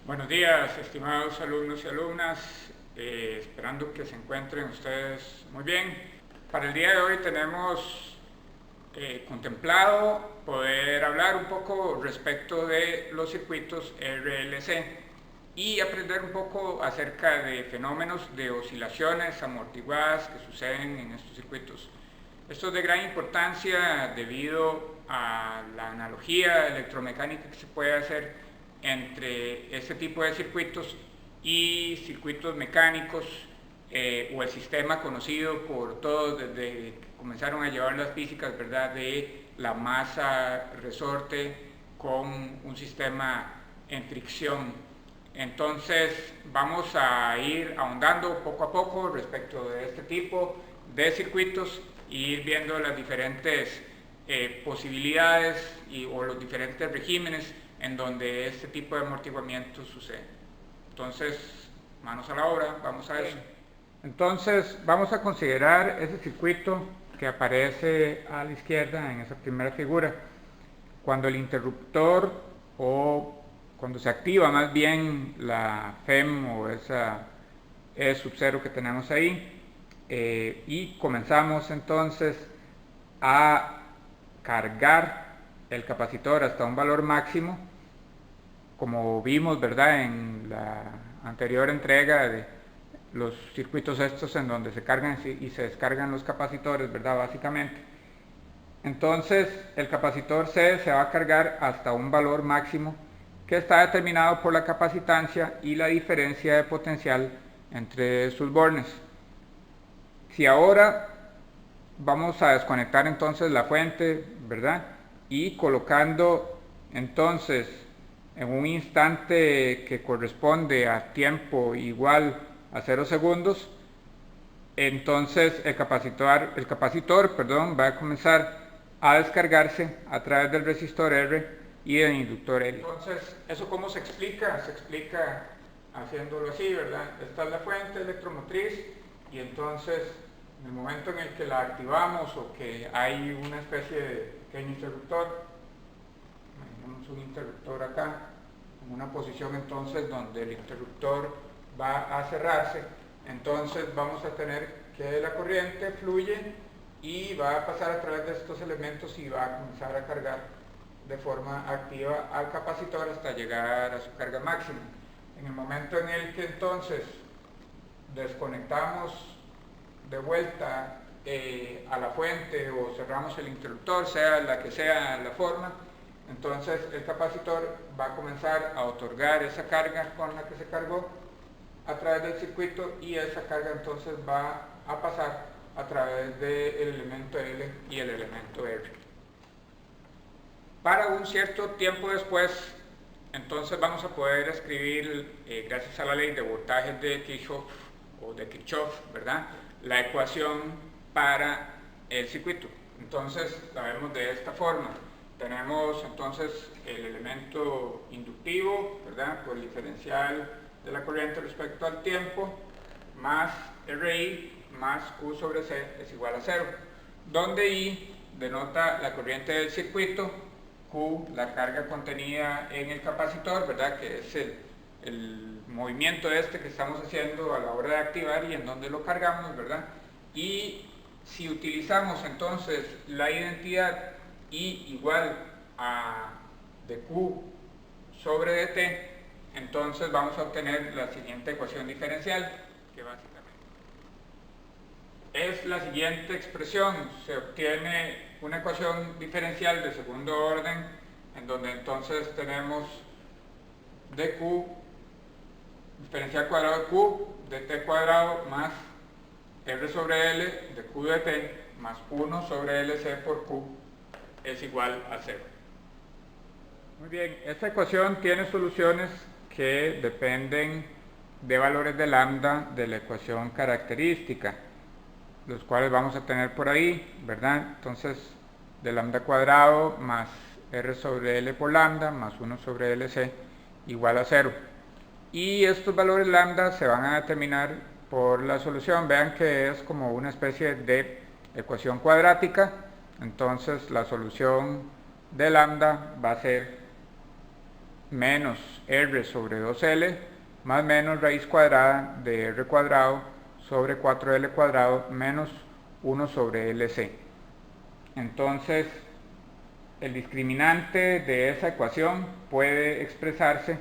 Buenos días, estimados alumnos y alumnas, esperando que se encuentren ustedes muy bien. Para el día de hoy tenemos contemplado poder hablar un poco respecto de los circuitos RLC y aprender un poco acerca de fenómenos de oscilaciones amortiguadas que suceden en estos circuitos. Esto es de gran importancia debido a la analogía electromecánica que se puede hacer entre este tipo de circuitos y circuitos mecánicos o el sistema conocido por todos desde que comenzaron a llevar las físicas, ¿verdad?, de la masa resorte con un sistema en fricción. Entonces vamos a ir ahondando poco a poco respecto de este tipo de circuitos e ir viendo las diferentes posibilidades o los diferentes regímenes en donde este tipo de amortiguamiento sucede. Entonces, manos a la obra, vamos a eso. Entonces, vamos a considerar ese circuito que aparece a la izquierda en esa primera figura. Cuando el interruptor o cuando se activa más bien la FEM o esa E sub 0 que tenemos ahí, y comenzamos entonces a cargar el capacitor hasta un valor máximo, como vimos, ¿verdad?, en la anterior entrega de los circuitos estos en donde se cargan y se descargan los capacitores, ¿verdad?, básicamente. Entonces el capacitor C se va a cargar hasta un valor máximo que está determinado por la capacitancia y la diferencia de potencial entre sus bornes. Si ahora vamos a desconectar entonces la fuente, ¿verdad?, y colocando entonces en un instante que corresponde a tiempo igual a 0 segundos, entonces el capacitor va a comenzar a descargarse a través del resistor R y del inductor L. Entonces, ¿eso cómo se explica? Se explica haciéndolo así, ¿verdad? Esta es la fuente electromotriz y entonces en el momento en el que la activamos o que hay una especie de pequeño interruptor, imaginemos un interruptor acá, en una posición entonces donde el interruptor va a cerrarse, entonces vamos a tener que la corriente fluye y va a pasar a través de estos elementos y va a comenzar a cargar de forma activa al capacitor hasta llegar a su carga máxima. En el momento en el que entonces desconectamos de vuelta a la fuente o cerramos el interruptor, sea la que sea la forma, entonces el capacitor va a comenzar a otorgar esa carga con la que se cargó a través del circuito y esa carga entonces va a pasar a través del elemento L y el elemento R. Para un cierto tiempo después, entonces vamos a poder escribir, gracias a la ley de voltajes de Kirchhoff o de Kirchhoff, ¿verdad?, la ecuación para el circuito. Entonces la vemos de esta forma. Tenemos entonces el elemento inductivo, ¿verdad?, por el diferencial de la corriente respecto al tiempo, más RI más Q sobre C es igual a 0, donde I denota la corriente del circuito, Q la carga contenida en el capacitor, ¿verdad?, que es el movimiento este que estamos haciendo a la hora de activar y en donde lo cargamos, ¿verdad? Y si utilizamos entonces la identidad I igual a dQ sobre dt, entonces vamos a obtener la siguiente ecuación diferencial, que básicamente es la siguiente expresión. Se obtiene una ecuación diferencial de segundo orden, en donde entonces tenemos dq, diferencial cuadrado de q, dt cuadrado más r sobre l de q dt más 1 sobre lc por q es igual a 0. Muy bien, esta ecuación tiene soluciones que dependen de valores de lambda de la ecuación característica, los cuales vamos a tener por ahí, ¿verdad? Entonces, de lambda cuadrado más r sobre l por lambda más 1 sobre lc igual a 0. Y estos valores lambda se van a determinar por la solución. Vean que es como una especie de ecuación cuadrática. Entonces la solución de lambda va a ser menos r sobre 2L más menos raíz cuadrada de r cuadrado sobre 4L cuadrado menos 1 sobre LC. Entonces, el discriminante de esa ecuación puede expresarse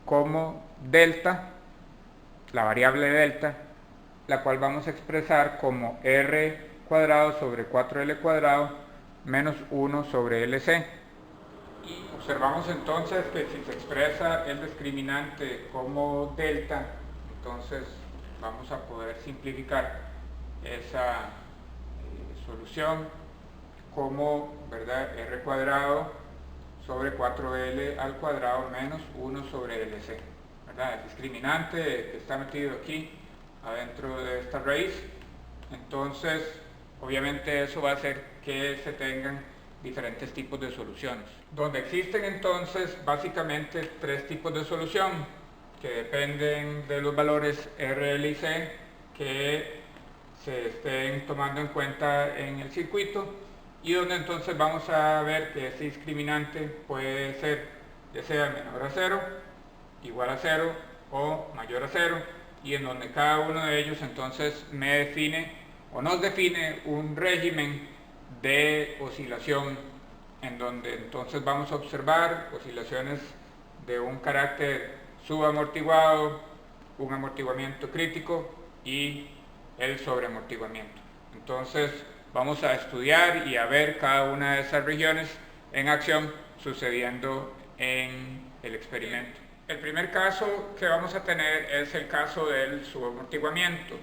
como delta, la variable delta, la cual vamos a expresar como r cuadrado sobre 4L cuadrado menos 1 sobre LC. Y observamos entonces que si se expresa el discriminante como delta, entonces vamos a poder simplificar esa solución como, ¿verdad?, r cuadrado sobre 4L al cuadrado menos 1 sobre LC, ¿verdad? El discriminante que está metido aquí adentro de esta raíz. Entonces, obviamente eso va a hacer que se tengan diferentes tipos de soluciones, donde existen entonces básicamente tres tipos de solución que dependen de los valores RL y C que se estén tomando en cuenta en el circuito, y donde entonces vamos a ver que ese discriminante puede ser ya sea menor a 0, igual a 0 o mayor a 0, y en donde cada uno de ellos entonces me define o nos define un régimen de oscilación, en donde entonces vamos a observar oscilaciones de un carácter subamortiguado, un amortiguamiento crítico y el sobreamortiguamiento. Entonces vamos a estudiar y a ver cada una de esas regiones en acción sucediendo en el experimento. El primer caso que vamos a tener es el caso del subamortiguamiento,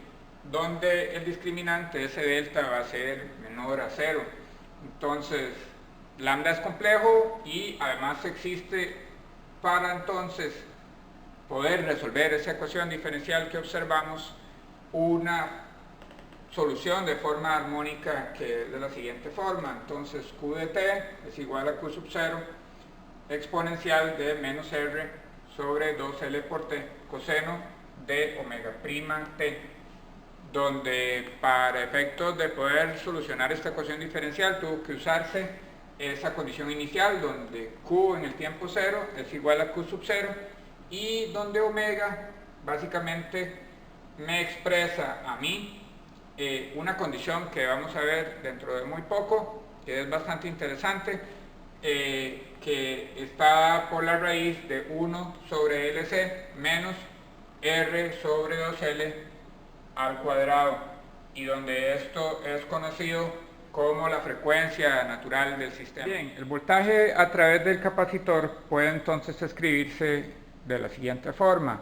donde el discriminante, ese delta, va a ser menor a 0. Entonces, lambda es complejo y además existe, para entonces poder resolver esa ecuación diferencial que observamos, una solución de forma armónica que es de la siguiente forma. Entonces, Q de t es igual a Q sub 0 exponencial de menos R sobre 2L por t coseno de omega prima t, donde para efectos de poder solucionar esta ecuación diferencial tuvo que usarse esa condición inicial donde Q en el tiempo 0 es igual a Q sub 0 y donde omega básicamente me expresa a mí una condición que vamos a ver dentro de muy poco, que es bastante interesante, que está por la raíz de 1 sobre LC menos R sobre 2L al cuadrado, y donde esto es conocido como la frecuencia natural del sistema. Bien, el voltaje a través del capacitor puede entonces escribirse de la siguiente forma,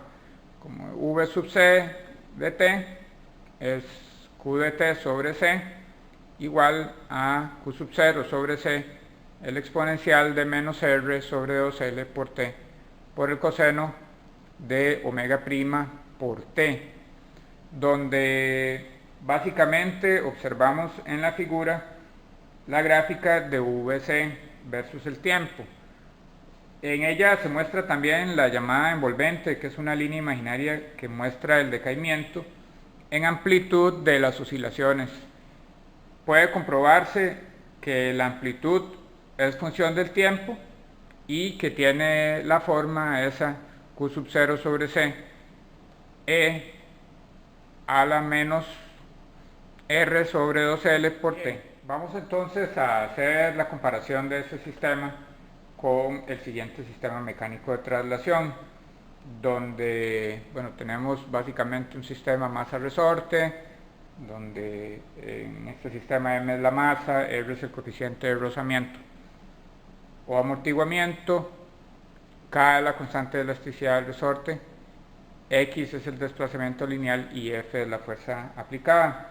como V sub C de T es Q de T sobre C igual a Q sub 0 sobre C, el exponencial de menos R sobre 2L por T, por el coseno de omega prima por T, donde básicamente observamos en la figura la gráfica de VC versus el tiempo. En ella se muestra también la llamada envolvente, que es una línea imaginaria que muestra el decaimiento en amplitud de las oscilaciones. Puede comprobarse que la amplitud es función del tiempo y que tiene la forma esa Q sub 0 sobre C E a la menos R sobre 2L por T. Vamos entonces a hacer la comparación de ese sistema con el siguiente sistema mecánico de traslación, donde tenemos básicamente un sistema masa-resorte, donde en este sistema M es la masa, R es el coeficiente de rozamiento o amortiguamiento, K es la constante de elasticidad del resorte, X es el desplazamiento lineal y F es la fuerza aplicada.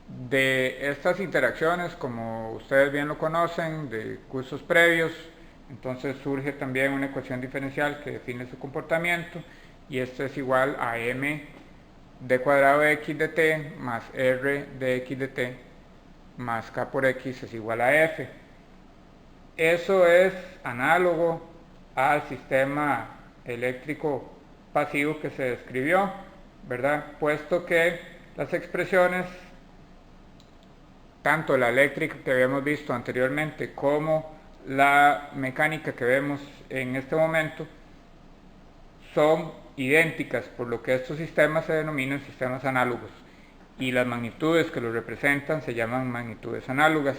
De estas interacciones, como ustedes bien lo conocen de cursos previos, entonces surge también una ecuación diferencial que define su comportamiento, y esto es igual a m d cuadrado de x de t más r de x de t más k por x es igual a f. Eso es análogo al sistema eléctrico pasivo que se describió, ¿verdad? Puesto que las expresiones, tanto la eléctrica que habíamos visto anteriormente como la mecánica que vemos en este momento son idénticas, por lo que estos sistemas se denominan sistemas análogos y las magnitudes que los representan se llaman magnitudes análogas.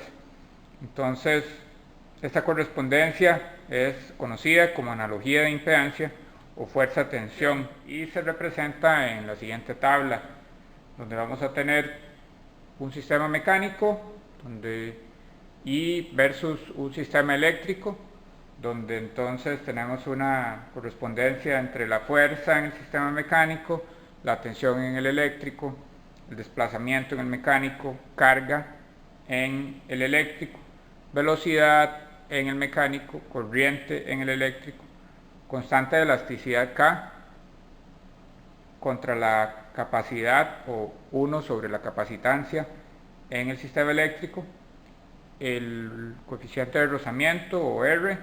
Entonces, esta correspondencia es conocida como analogía de impedancia o fuerza-tensión y se representa en la siguiente tabla, donde vamos a tener un sistema mecánico y versus un sistema eléctrico, donde entonces tenemos una correspondencia entre la fuerza en el sistema mecánico, la tensión en el eléctrico, el desplazamiento en el mecánico, carga en el eléctrico, velocidad en el mecánico, corriente en el eléctrico, constante de elasticidad K contra la capacidad o 1 sobre la capacitancia en el sistema eléctrico, el coeficiente de rozamiento o R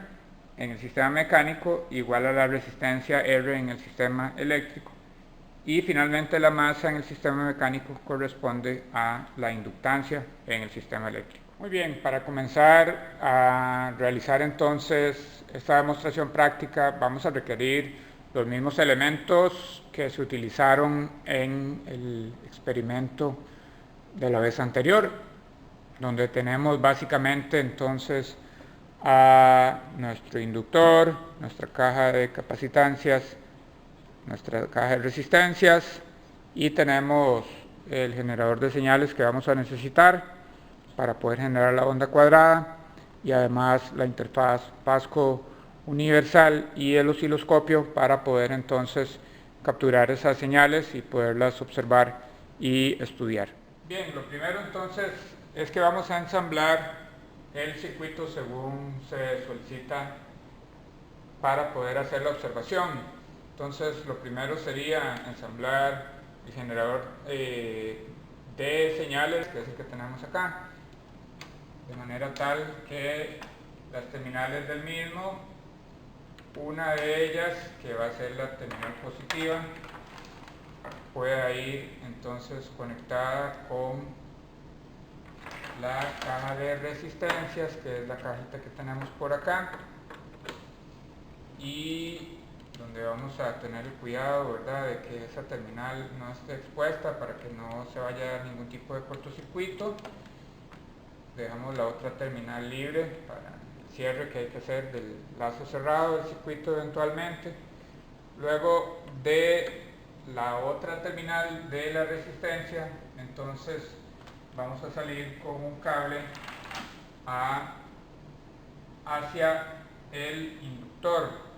en el sistema mecánico igual a la resistencia R en el sistema eléctrico, y finalmente la masa en el sistema mecánico corresponde a la inductancia en el sistema eléctrico. Muy bien, para comenzar a realizar entonces esta demostración práctica vamos a requerir los mismos elementos que se utilizaron en el experimento de la vez anterior, donde tenemos básicamente entonces a nuestro inductor, nuestra caja de capacitancias, nuestra caja de resistencias, y tenemos el generador de señales que vamos a necesitar para poder generar la onda cuadrada, y además la interfaz Pasco universal y el osciloscopio para poder entonces capturar esas señales y poderlas observar y estudiar. Bien, lo primero entonces es que vamos a ensamblar el circuito según se solicita para poder hacer la observación. Entonces lo primero sería ensamblar el generador de señales, que es el que tenemos acá, de manera tal que las terminales del mismo, una de ellas, que va a ser la terminal positiva, pueda ir entonces conectada con la caja de resistencias, que es la cajita que tenemos por acá, y donde vamos a tener el cuidado, ¿verdad?, de que esa terminal no esté expuesta para que no se vaya a dar ningún tipo de cortocircuito. Dejamos la otra terminal libre para el cierre que hay que hacer del lazo cerrado del circuito eventualmente. Luego de la otra terminal de la resistencia, entonces vamos a salir con un cable hacia el inductor.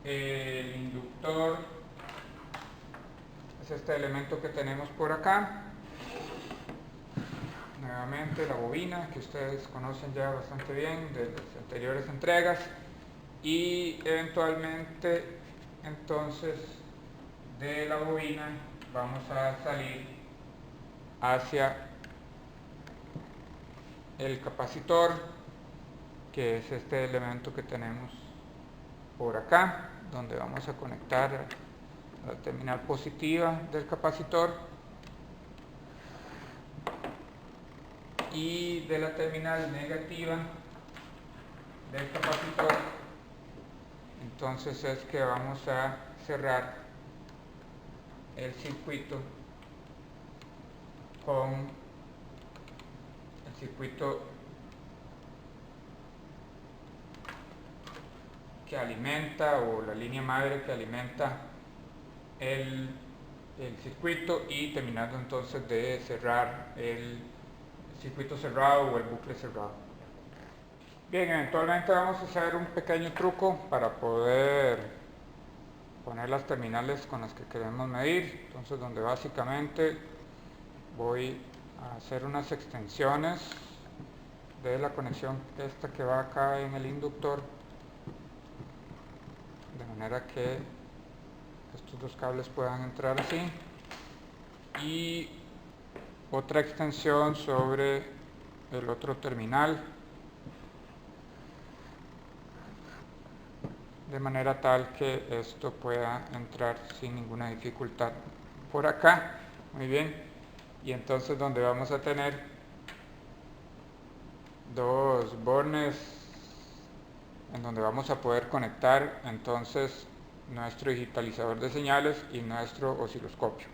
El inductor es este elemento que tenemos por acá. Nuevamente la bobina, que ustedes conocen ya bastante bien de las anteriores entregas, y eventualmente entonces de la bobina vamos a salir hacia el capacitor, que es este elemento que tenemos por acá, donde vamos a conectar la terminal positiva del capacitor, y de la terminal negativa del capacitor entonces es que vamos a cerrar el circuito con el circuito que alimenta, o la línea madre que alimenta el circuito, y terminando entonces de cerrar el circuito cerrado o el bucle cerrado. Bien, eventualmente vamos a hacer un pequeño truco para poder poner las terminales con las que queremos medir. Entonces, donde básicamente voy a hacer unas extensiones de la conexión esta que va acá en el inductor, de manera que estos dos cables puedan entrar así, y otra extensión sobre el otro terminal, de manera tal que esto pueda entrar sin ninguna dificultad por acá. Muy bien, y entonces donde vamos a tener dos bornes en donde vamos a poder conectar entonces nuestro digitalizador de señales y nuestro osciloscopio.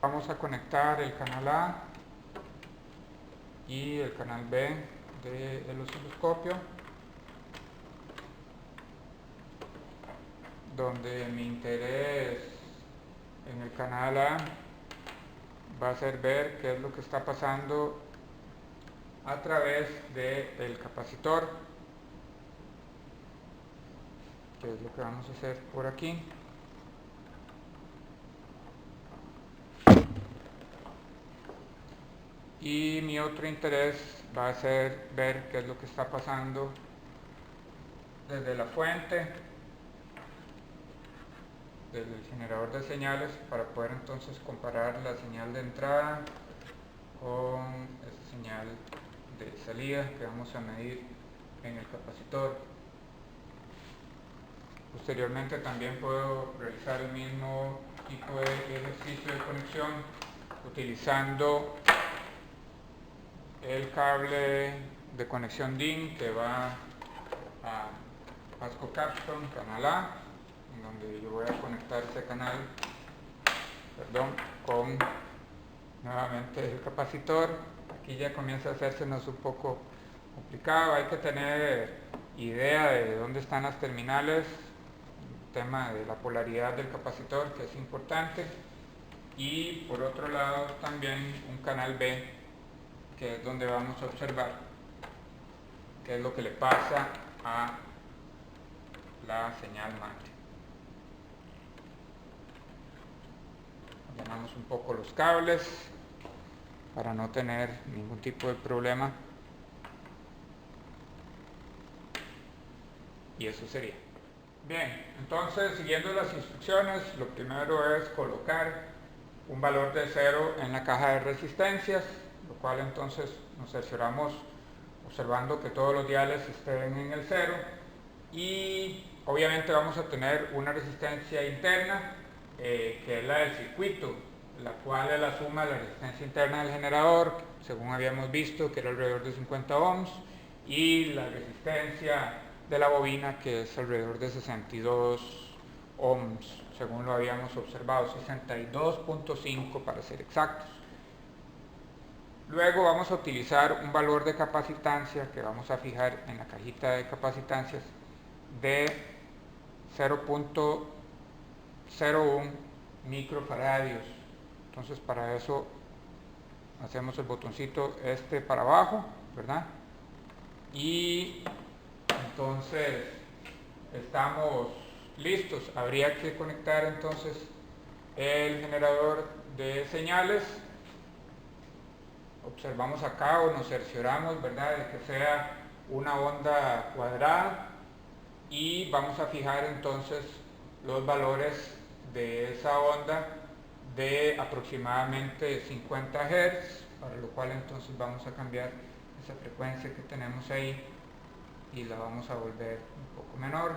Vamos a conectar el canal A y el canal B del osciloscopio, donde mi interés en el canal A va a ser ver qué es lo que está pasando a través del capacitor, que es lo que vamos a hacer por aquí. Y mi otro interés va a ser ver qué es lo que está pasando desde la fuente, desde el generador de señales, para poder entonces comparar la señal de entrada con esta señal de salida que vamos a medir en el capacitor. Posteriormente también puedo realizar el mismo tipo de ejercicio de conexión utilizando el cable de conexión DIN que va a Pasco Capstone, canal A, en donde yo voy a conectar ese canal, con nuevamente el capacitor. Aquí ya comienza a hacérsenos un poco complicado, hay que tener idea de dónde están las terminales, el tema de la polaridad del capacitor, que es importante, y por otro lado también un canal B, que es donde vamos a observar qué es lo que le pasa a la señal madre. Llenamos un poco los cables para no tener ningún tipo de problema, y eso sería. Bien, entonces siguiendo las instrucciones, lo primero es colocar un valor de 0 en la caja de resistencias, lo cual entonces nos cercioramos observando que todos los diales estén en el 0, y obviamente vamos a tener una resistencia interna que es la del circuito, la cual es la suma de la resistencia interna del generador, según habíamos visto que era alrededor de 50 ohms, y la resistencia de la bobina, que es alrededor de 62 ohms, según lo habíamos observado, 62.5 para ser exactos. Luego vamos a utilizar un valor de capacitancia que vamos a fijar en la cajita de capacitancias de 0.01 microfaradios. Entonces para eso hacemos el botoncito para abajo, ¿verdad? Y entonces estamos listos. Habría que conectar entonces el generador de señales. Observamos acá o nos cercioramos, ¿verdad?, de que sea una onda cuadrada, y vamos a fijar entonces los valores de esa onda de aproximadamente 50 Hz, para lo cual entonces vamos a cambiar esa frecuencia que tenemos ahí y la vamos a volver un poco menor.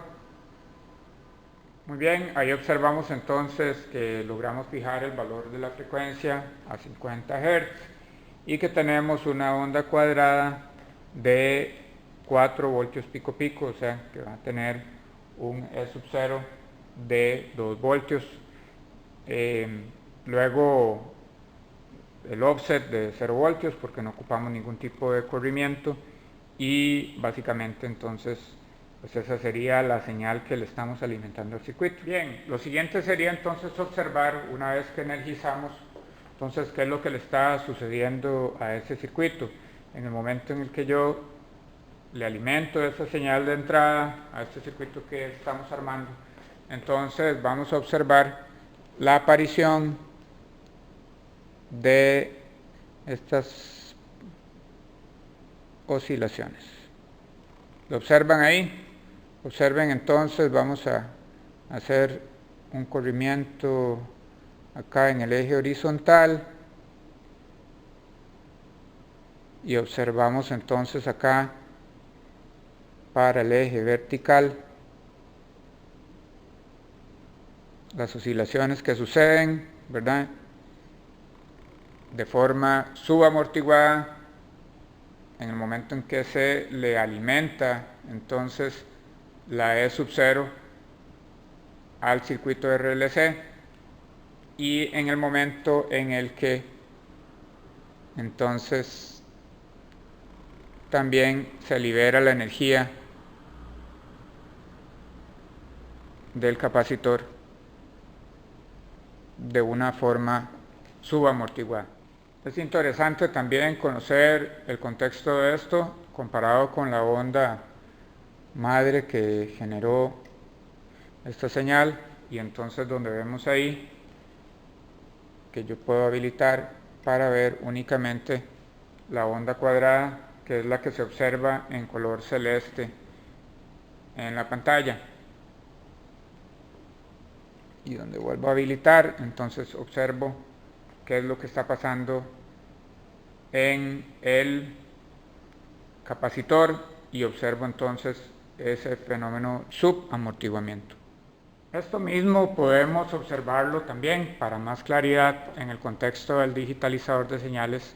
Muy bien, ahí observamos entonces que logramos fijar el valor de la frecuencia a 50 Hz y que tenemos una onda cuadrada de 4 voltios pico pico, o sea que va a tener un E sub 0 de 2 voltios. Luego el offset de 0 voltios porque no ocupamos ningún tipo de corrimiento, y básicamente entonces pues esa sería la señal que le estamos alimentando al circuito. Bien, lo siguiente sería entonces observar, una vez que energizamos, entonces qué es lo que le está sucediendo a ese circuito. En el momento en el que yo le alimento esa señal de entrada a este circuito que estamos armando, entonces vamos a observar la aparición de estas oscilaciones. ¿Lo observan ahí? Observen entonces, vamos a hacer un corrimiento acá en el eje horizontal y observamos entonces acá para el eje vertical las oscilaciones que suceden, ¿verdad?, de forma subamortiguada en el momento en que se le alimenta entonces la E sub 0 al circuito RLC, y en el momento en el que entonces también se libera la energía del capacitor de una forma subamortiguada. Es interesante también conocer el contexto de esto comparado con la onda madre que generó esta señal, y entonces donde vemos ahí que yo puedo habilitar para ver únicamente la onda cuadrada, que es la que se observa en color celeste en la pantalla, y donde vuelvo a habilitar, entonces observo qué es lo que está pasando en el capacitor y observo entonces ese fenómeno subamortiguamiento. Esto mismo podemos observarlo también para más claridad en el contexto del digitalizador de señales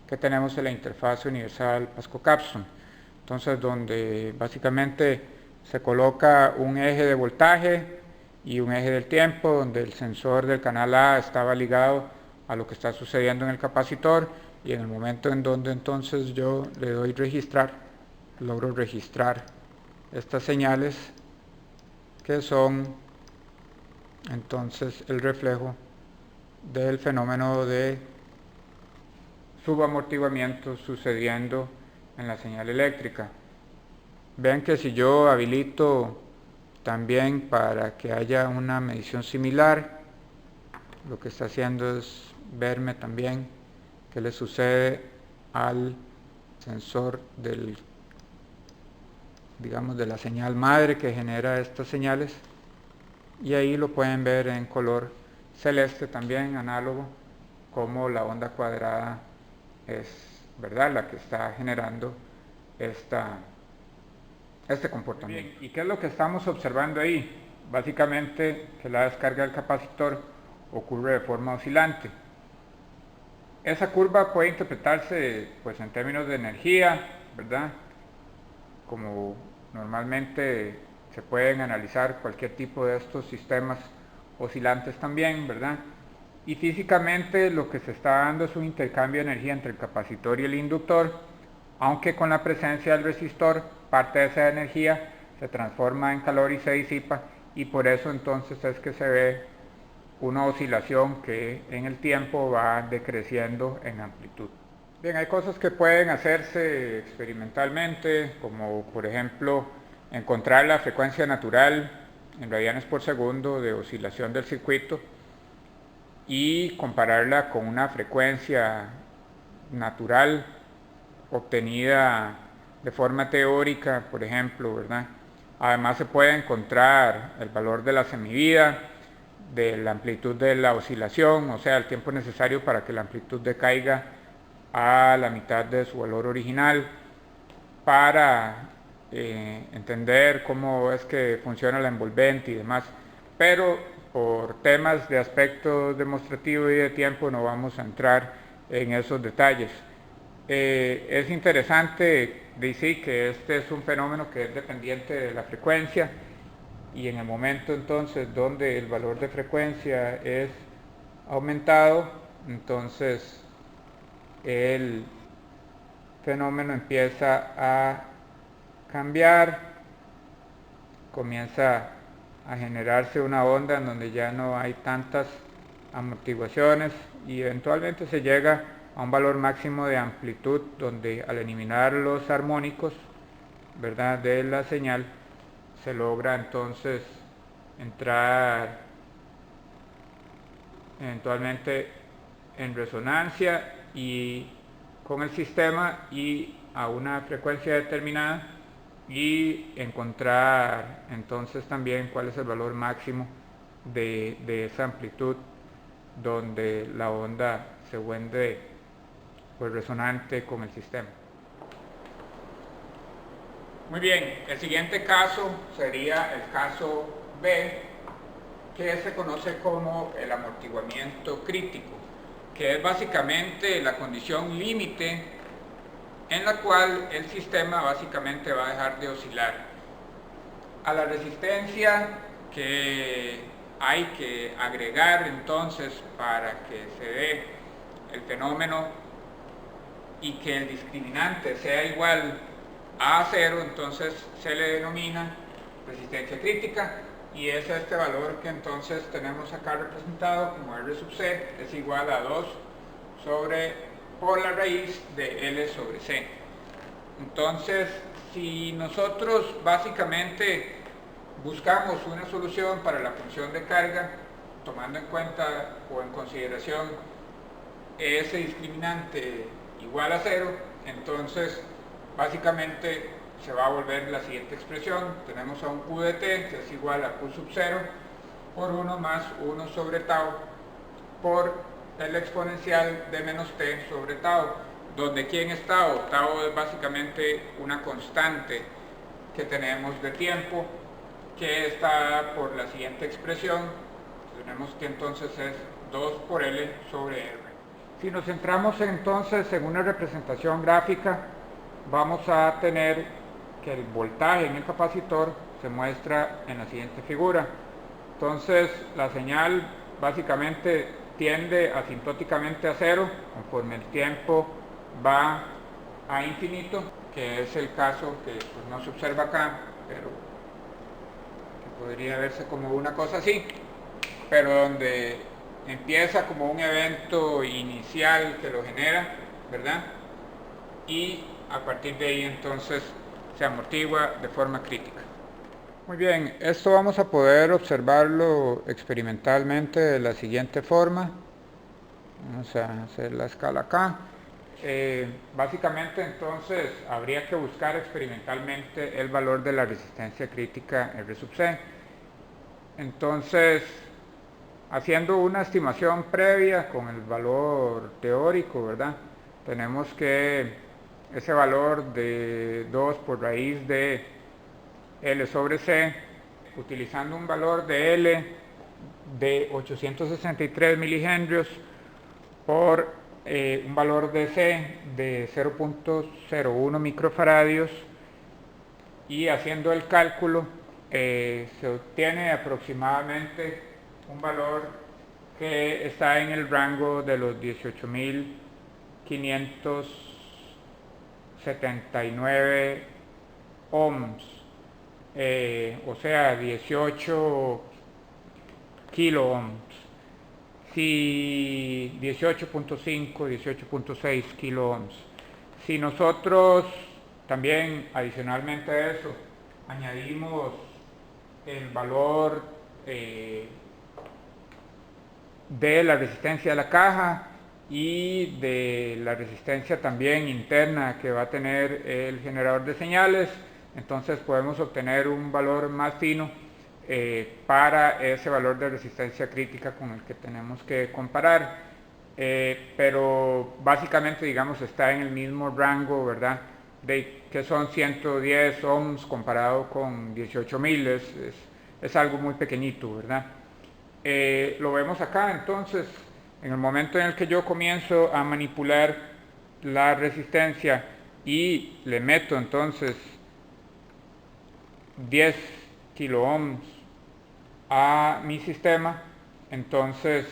que tenemos en la interfaz universal Pasco-Capstone. Entonces, donde básicamente se coloca un eje de voltaje y un eje del tiempo, donde el sensor del canal A estaba ligado a lo que está sucediendo en el capacitor, y en el momento en donde entonces yo le doy registrar, logro registrar estas señales que son entonces el reflejo del fenómeno de subamortiguamiento sucediendo en la señal eléctrica. Vean que si yo habilito también para que haya una medición similar, lo que está haciendo es verme también qué le sucede al sensor del, digamos, de la señal madre que genera estas señales, y ahí lo pueden ver en color celeste también, análogo, como la onda cuadrada es, ¿verdad?, la que está generando este comportamiento. Bien, ¿y qué es lo que estamos observando ahí? Básicamente que la descarga del capacitor ocurre de forma oscilante. Esa curva puede interpretarse pues en términos de energía, ¿verdad?, como normalmente se pueden analizar cualquier tipo de estos sistemas oscilantes también, ¿verdad? Y físicamente lo que se está dando es un intercambio de energía entre el capacitor y el inductor, aunque con la presencia del resistor, parte de esa energía se transforma en calor y se disipa, y por eso entonces es que se ve una oscilación que en el tiempo va decreciendo en amplitud. Bien, hay cosas que pueden hacerse experimentalmente, como por ejemplo encontrar la frecuencia natural en radianes por segundo de oscilación del circuito y compararla con una frecuencia natural obtenida de forma teórica, por ejemplo, ¿verdad? Además se puede encontrar el valor de la semivida, de la amplitud de la oscilación, o sea, el tiempo necesario para que la amplitud decaiga a la mitad de su valor original, para entender cómo es que funciona la envolvente y demás, pero por temas de aspecto demostrativo y de tiempo no vamos a entrar en esos detalles. Es interesante decir que este es un fenómeno que es dependiente de la frecuencia, y en el momento entonces donde el valor de frecuencia es aumentado, entonces el fenómeno empieza a cambiar, comienza a generarse una onda en donde ya no hay tantas amortiguaciones, y eventualmente se llega a un valor máximo de amplitud donde al eliminar los armónicos, ¿verdad?, de la señal, se logra entonces entrar eventualmente en resonancia y con el sistema y a una frecuencia determinada, y encontrar entonces también cuál es el valor máximo de esa amplitud donde la onda se vuelve pues resonante con el sistema. Muy bien, el siguiente caso sería el caso B, que se conoce como el amortiguamiento crítico, que es básicamente la condición límite en la cual el sistema básicamente va a dejar de oscilar. a la resistencia que hay que agregar entonces para que se dé el fenómeno y que el discriminante sea igual a 0, entonces se le denomina resistencia crítica, y es este valor que entonces tenemos acá representado como R sub C es igual a 2 por la raíz de L sobre C. Entonces, si nosotros básicamente buscamos una solución para la función de carga, tomando en cuenta o en consideración ese discriminante igual a 0, entonces básicamente se va a volver la siguiente expresión. Tenemos a un Q de t que es igual a Q sub 0 por 1 más 1 sobre tau por el exponencial de menos t sobre tau, donde ¿quién es tau? Tau es básicamente una constante que tenemos de tiempo que está por la siguiente expresión. Tenemos que entonces es 2 por L sobre R. Si nos centramos entonces en una representación gráfica, vamos a tener que el voltaje en el capacitor se muestra en la siguiente figura. Entonces la señal básicamente tiende asintóticamente a 0 conforme el tiempo va a infinito, que es el caso que pues, no se observa acá, pero que podría verse como una cosa así, pero donde empieza como un evento inicial que lo genera, ¿verdad? Y a partir de ahí entonces se amortigua de forma crítica. Muy bien, esto vamos a poder observarlo experimentalmente de la siguiente forma. Vamos a hacer la escala acá. Básicamente entonces habría que buscar experimentalmente el valor de la resistencia crítica R sub C. Entonces, haciendo una estimación previa con el valor teórico, ¿verdad? Tenemos que ese valor de 2 por raíz de L sobre C, utilizando un valor de L de 863 milihenrios por un valor de C de 0.01 microfaradios, y haciendo el cálculo se obtiene aproximadamente un valor que está en el rango de los 18.579 ohms, o sea 18 kilo ohms, si 18.5, 18.6 kilo ohms. Si nosotros también adicionalmente a eso añadimos el valor de la resistencia de la caja y de la resistencia también interna que va a tener el generador de señales, entonces podemos obtener un valor más fino para ese valor de resistencia crítica con el que tenemos que comparar, pero básicamente digamos está en el mismo rango, ¿verdad? De que son 110 ohms comparado con 18.000, es algo muy pequeñito, ¿verdad? Lo vemos acá. Entonces, en el momento en el que yo comienzo a manipular la resistencia y le meto entonces 10 kilo ohms a mi sistema, entonces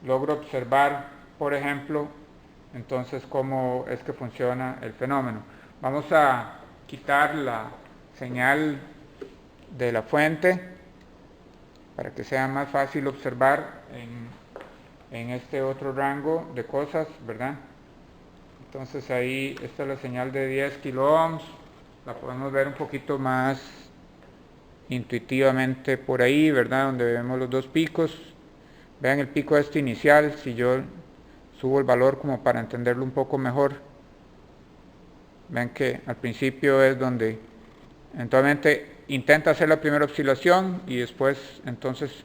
logro observar, por ejemplo, entonces cómo es que funciona el fenómeno. Vamos a quitar la señal de la fuente para que sea más fácil observar en este otro rango de cosas, ¿verdad? Entonces ahí esta es la señal de 10 kilo ohms, la podemos ver un poquito más intuitivamente por ahí, ¿verdad? Donde vemos los dos picos. Vean el pico este inicial, si yo subo el valor como para entenderlo un poco mejor. Vean que al principio es donde eventualmente intenta hacer la primera oscilación y después entonces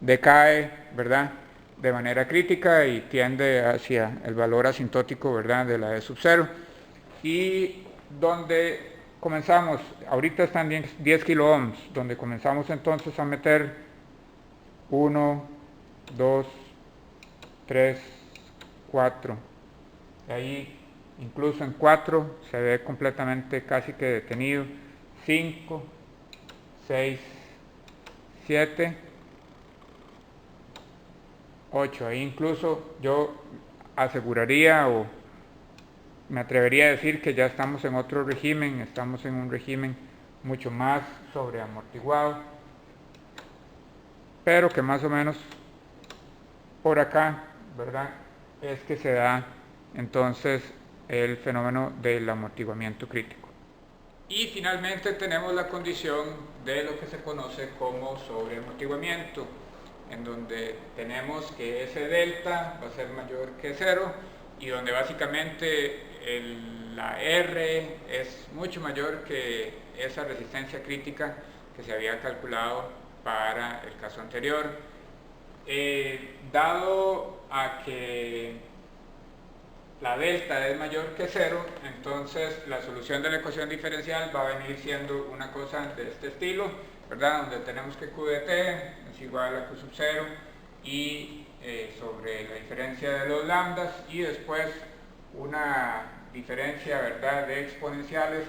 decae, ¿verdad?, de manera crítica y tiende hacia el valor asintótico, ¿verdad?, de la E sub 0. Y donde comenzamos, ahorita están 10 kilo ohms, donde comenzamos entonces a meter 1, 2, 3, 4, y ahí incluso en 4 se ve completamente casi que detenido, 5, 6, 7, 8. Ahí incluso yo aseguraría o me atrevería a decir que ya estamos en otro régimen, estamos en un régimen mucho más sobreamortiguado, pero que más o menos por acá, ¿verdad?, es que se da entonces el fenómeno del amortiguamiento crítico. Y finalmente tenemos la condición de lo que se conoce como sobreamortiguamiento, en donde tenemos que ese delta va a ser mayor que 0 y donde básicamente la R es mucho mayor que esa resistencia crítica que se había calculado para el caso anterior. Dado a que la delta es mayor que 0, entonces la solución de la ecuación diferencial va a venir siendo una cosa de este estilo, ¿verdad? Donde tenemos que Q de t es igual a Q sub 0 y sobre la diferencia de los lambdas y después una diferencia, ¿verdad?, de exponenciales,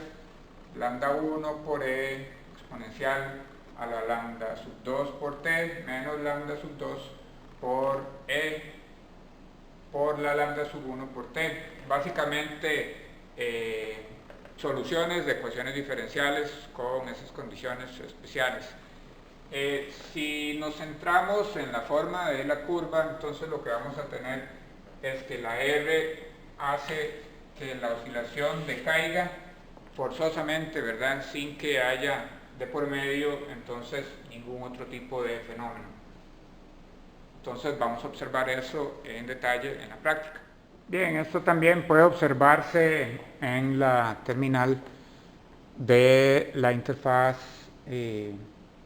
lambda 1 por e exponencial a la lambda sub 2 por t menos lambda sub 2 por e por la lambda sub 1 por t. Básicamente soluciones de ecuaciones diferenciales con esas condiciones especiales. Si nos centramos en la forma de la curva, entonces lo que vamos a tener es que la R hace que la oscilación decaiga forzosamente, ¿verdad?, sin que haya de por medio entonces ningún otro tipo de fenómeno. Entonces vamos a observar eso en detalle en la práctica. Bien, esto también puede observarse en la terminal de la interfaz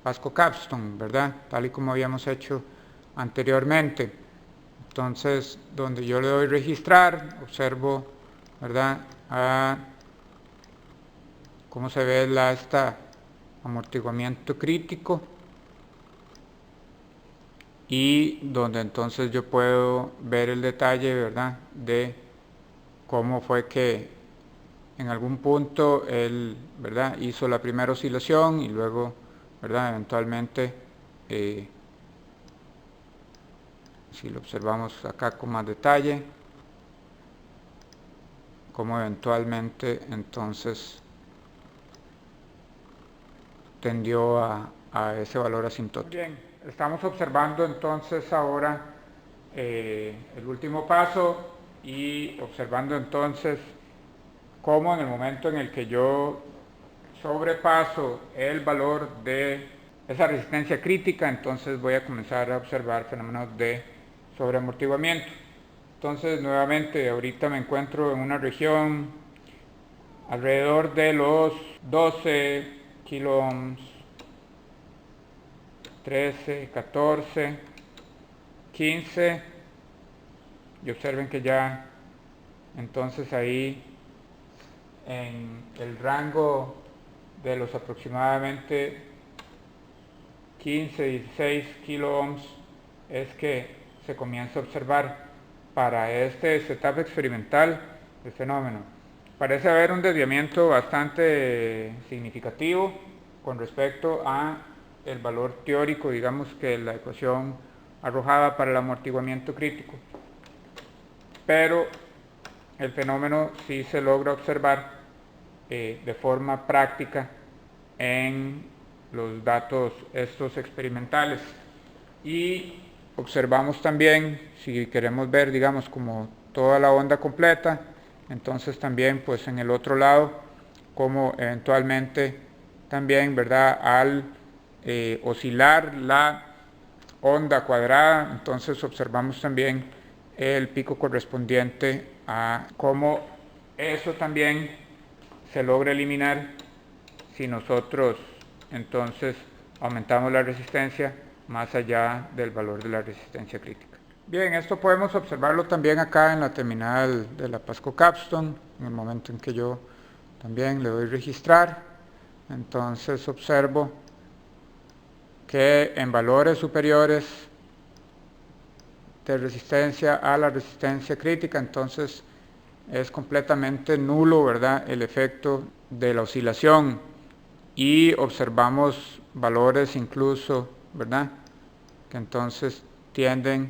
Pasco-Capstone, ¿verdad?, tal y como habíamos hecho anteriormente. Entonces, donde yo le doy registrar, observo, ¿verdad?, cómo se ve este amortiguamiento crítico, y donde entonces yo puedo ver el detalle, ¿verdad?, de cómo fue que en algún punto él, ¿verdad?, hizo la primera oscilación y luego, ¿verdad?, eventualmente, si lo observamos acá con más detalle, cómo eventualmente entonces tendió a ese valor asintótico. Bien, estamos observando entonces ahora el último paso y observando entonces cómo en el momento en el que yo sobrepaso el valor de esa resistencia crítica, entonces voy a comenzar a observar fenómenos de sobreamortiguamiento. Entonces nuevamente ahorita me encuentro en una región alrededor de los 12 kilo ohms, 13, 14, 15, y observen que ya entonces ahí en el rango de los aproximadamente 15, 16 kilo ohms es que se comienza a observar para este setup experimental el fenómeno. Parece haber un desviamiento bastante significativo con respecto a el valor teórico, digamos, que la ecuación arrojaba para el amortiguamiento crítico, pero el fenómeno sí se logra observar de forma práctica en los datos estos experimentales. Y observamos también, si queremos ver, digamos, como toda la onda completa, entonces también pues en el otro lado, como eventualmente también, ¿verdad?, al oscilar la onda cuadrada, entonces observamos también el pico correspondiente a cómo eso también se logra eliminar si nosotros entonces aumentamos la resistencia más allá del valor de la resistencia crítica. Bien, esto podemos observarlo también acá en la terminal de la Pasco-Capstone, en el momento en que yo también le doy registrar, entonces observo que en valores superiores de resistencia a la resistencia crítica, entonces es completamente nulo, ¿verdad?, el efecto de la oscilación, y observamos valores incluso, ¿verdad?, que entonces tienden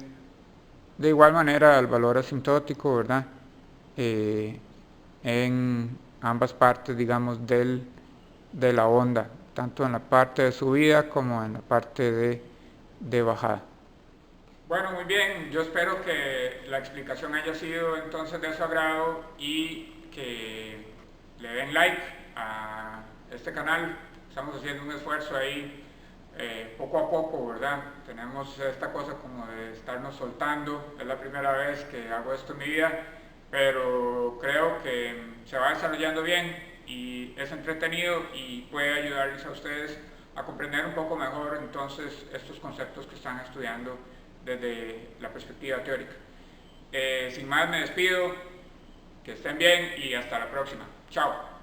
de igual manera al valor asintótico, ¿verdad?, en ambas partes, digamos, de la onda, tanto en la parte de subida como en la parte de bajada. Bueno, muy bien, yo espero que la explicación haya sido entonces de su agrado y que le den like a este canal. Estamos haciendo un esfuerzo ahí poco a poco, ¿verdad? Tenemos esta cosa como de estarnos soltando, es la primera vez que hago esto en mi vida, pero creo que se va desarrollando bien y es entretenido y puede ayudarles a ustedes a comprender un poco mejor entonces estos conceptos que están estudiando desde la perspectiva teórica. Sin más me despido, que estén bien y hasta la próxima. Chao.